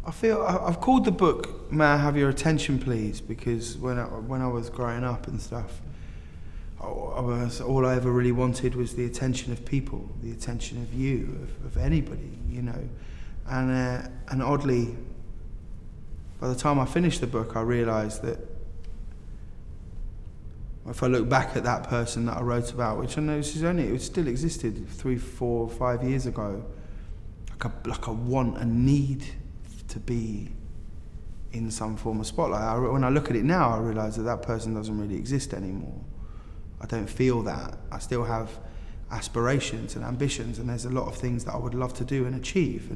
I've called the book "May I Have Your Attention Please" because when I was growing up and stuff, all I ever really wanted was the attention of people, the attention of you, of anybody, you know. And oddly, by the time I finished the book, I realised that if I look back at that person that I wrote about, which I know it still existed 3, 4, 5 years ago, like a want, a need to be in some form of spotlight. When I look at it now, I realise that that person doesn't really exist anymore. I don't feel that. I still have aspirations and ambitions, and there's a lot of things that I would love to do and achieve.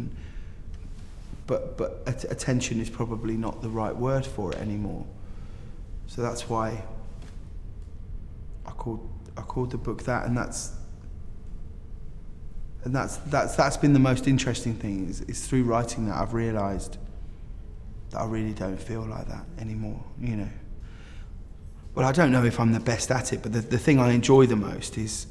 But attention is probably not the right word for it anymore. So that's why I called the book that, and that's been the most interesting thing. Is through writing that I've realised that I really don't feel like that anymore. You know. Well, I don't know if I'm the best at it, but the thing I enjoy the most is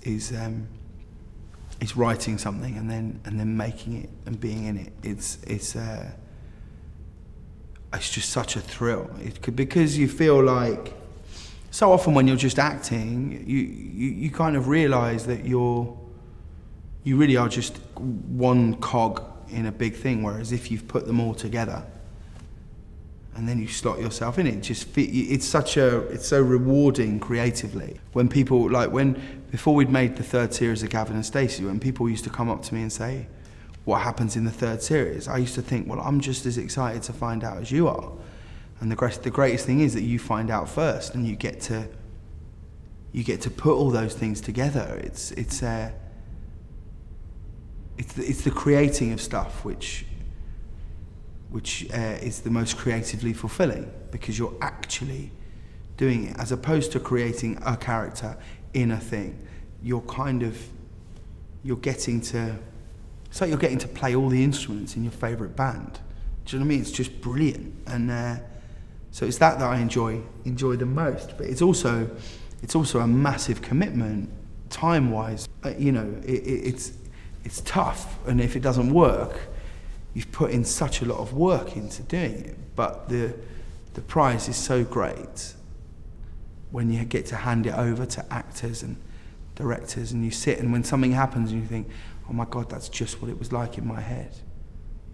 writing something and then making it and being in it. It's just such a thrill. Because you feel like so often when you're just acting, you kind of realise that you really are just one cog in a big thing. Whereas if you've put them all together, and then you slot yourself in it. It's so rewarding creatively. When people, before we'd made the 3rd series of Gavin and Stacey, when people used to come up to me and say, what happens in the 3rd series? I used to think, well, I'm just as excited to find out as you are. And the greatest thing is that you find out first, and you get to put all those things together. It's the creating of stuff which is the most creatively fulfilling, because you're actually doing it, as opposed to creating a character in a thing. It's like you're getting to play all the instruments in your favourite band. Do you know what I mean? It's just brilliant, and so it's that I enjoy the most. But it's also a massive commitment, time-wise. You know, it's tough, and if it doesn't work, you've put in such a lot of work into doing it, but the prize is so great when you get to hand it over to actors and directors, and you sit, and when something happens and you think, oh my God, that's just what it was like in my head.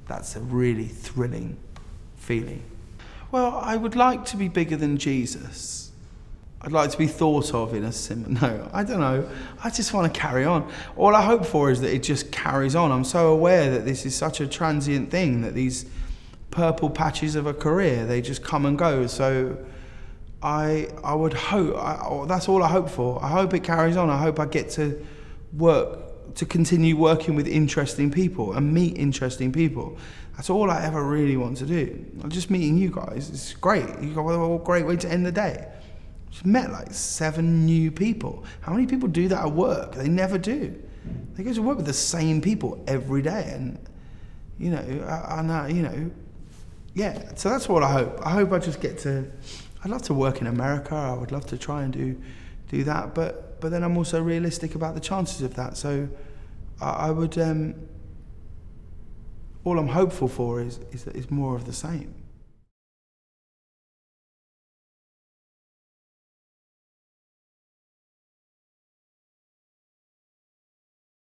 That's a really thrilling feeling. Well, I would like to be bigger than Jesus. I'd like to be thought of in a no, I don't know. I just want to carry on. All I hope for is that it just carries on. I'm so aware that this is such a transient thing, that these purple patches of a career, they just come and go. So I would hope, that's all I hope for. I hope it carries on. I hope I get to continue working with interesting people and meet interesting people. That's all I ever really want to do. Just meeting you guys, it's great. You've got a great way to end the day. Just met like 7 new people. How many people do that at work? They never do. They go to work with the same people every day, and you know, yeah. So that's what I hope. I hope I just get to. I'd love to work in America. I would love to try and do that, but then I'm also realistic about the chances of that. So I would. All I'm hopeful for is more of the same.